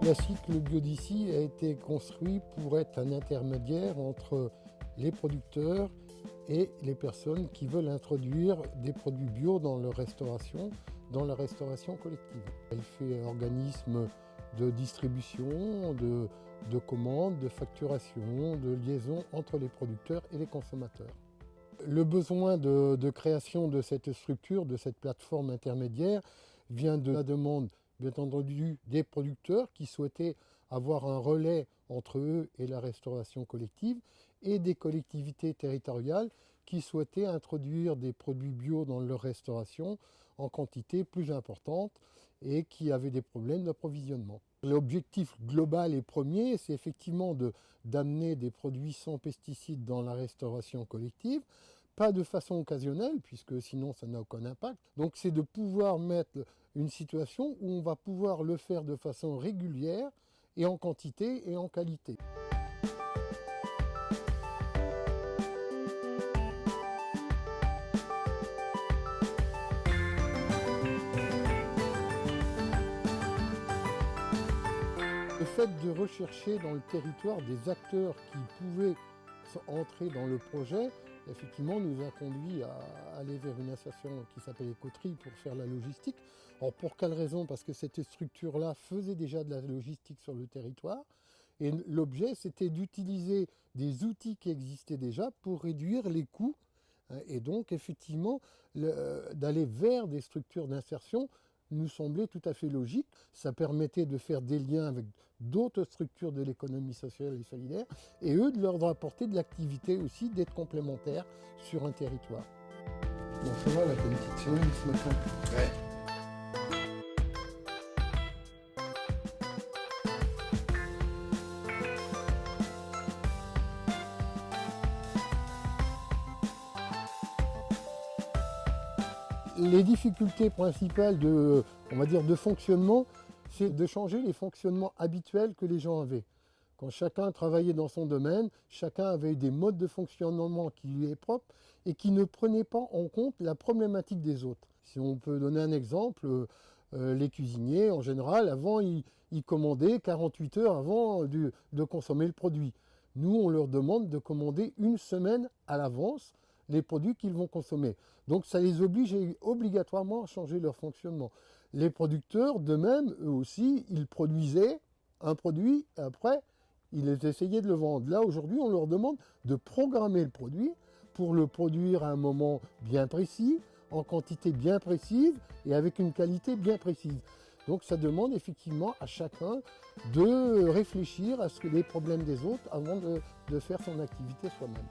Classique, le Biodici a été construit pour être un intermédiaire entre les producteurs et les personnes qui veulent introduire des produits bio dans la restauration collective. Elle fait organisme de distribution, de commandes, de facturation, de liaison entre les producteurs et les consommateurs. Le besoin de création de cette structure, de cette plateforme intermédiaire, vient de la demande, bien entendu, des producteurs qui souhaitaient avoir un relais entre eux et la restauration collective, et des collectivités territoriales qui souhaitaient introduire des produits bio dans leur restauration en quantité plus importante et qui avaient des problèmes d'approvisionnement. L'objectif global et premier, c'est effectivement d'amener des produits sans pesticides dans la restauration collective, pas de façon occasionnelle, puisque sinon ça n'a aucun impact. Donc c'est de pouvoir mettre une situation où on va pouvoir le faire de façon régulière et en quantité et en qualité. Le fait de rechercher dans le territoire des acteurs qui pouvaient entrer dans le projet, effectivement, nous a conduit à aller vers une association qui s'appelle Écoterie pour faire la logistique. Alors pour quelle raison? Parce que cette structure-là faisait déjà de la logistique sur le territoire. Et l'objet, c'était d'utiliser des outils qui existaient déjà pour réduire les coûts. Et donc, effectivement, d'aller vers des structures d'insertion nous semblait tout à fait logique. Ça permettait de faire des liens avec d'autres structures de l'économie sociale et solidaire, et eux de leur apporter de l'activité aussi, d'être complémentaires sur un territoire. Bon, ça va, là, t'as une petite semaine ce matin. Ouais. Les difficultés principales on va dire, de fonctionnement, c'est de changer les fonctionnements habituels que les gens avaient. Quand chacun travaillait dans son domaine, chacun avait des modes de fonctionnement qui lui est propre et qui ne prenaient pas en compte la problématique des autres. Si on peut donner un exemple, les cuisiniers, en général, avant, ils commandaient 48 heures avant de consommer le produit. Nous, on leur demande de commander une semaine à l'avance les produits qu'ils vont consommer. Donc ça les oblige obligatoirement à changer leur fonctionnement. Les producteurs, de même, eux aussi, ils produisaient un produit, et après, ils essayaient de le vendre. Là, aujourd'hui, on leur demande de programmer le produit pour le produire à un moment bien précis, en quantité bien précise et avec une qualité bien précise. Donc ça demande effectivement à chacun de réfléchir à les problèmes des autres avant de faire son activité soi-même.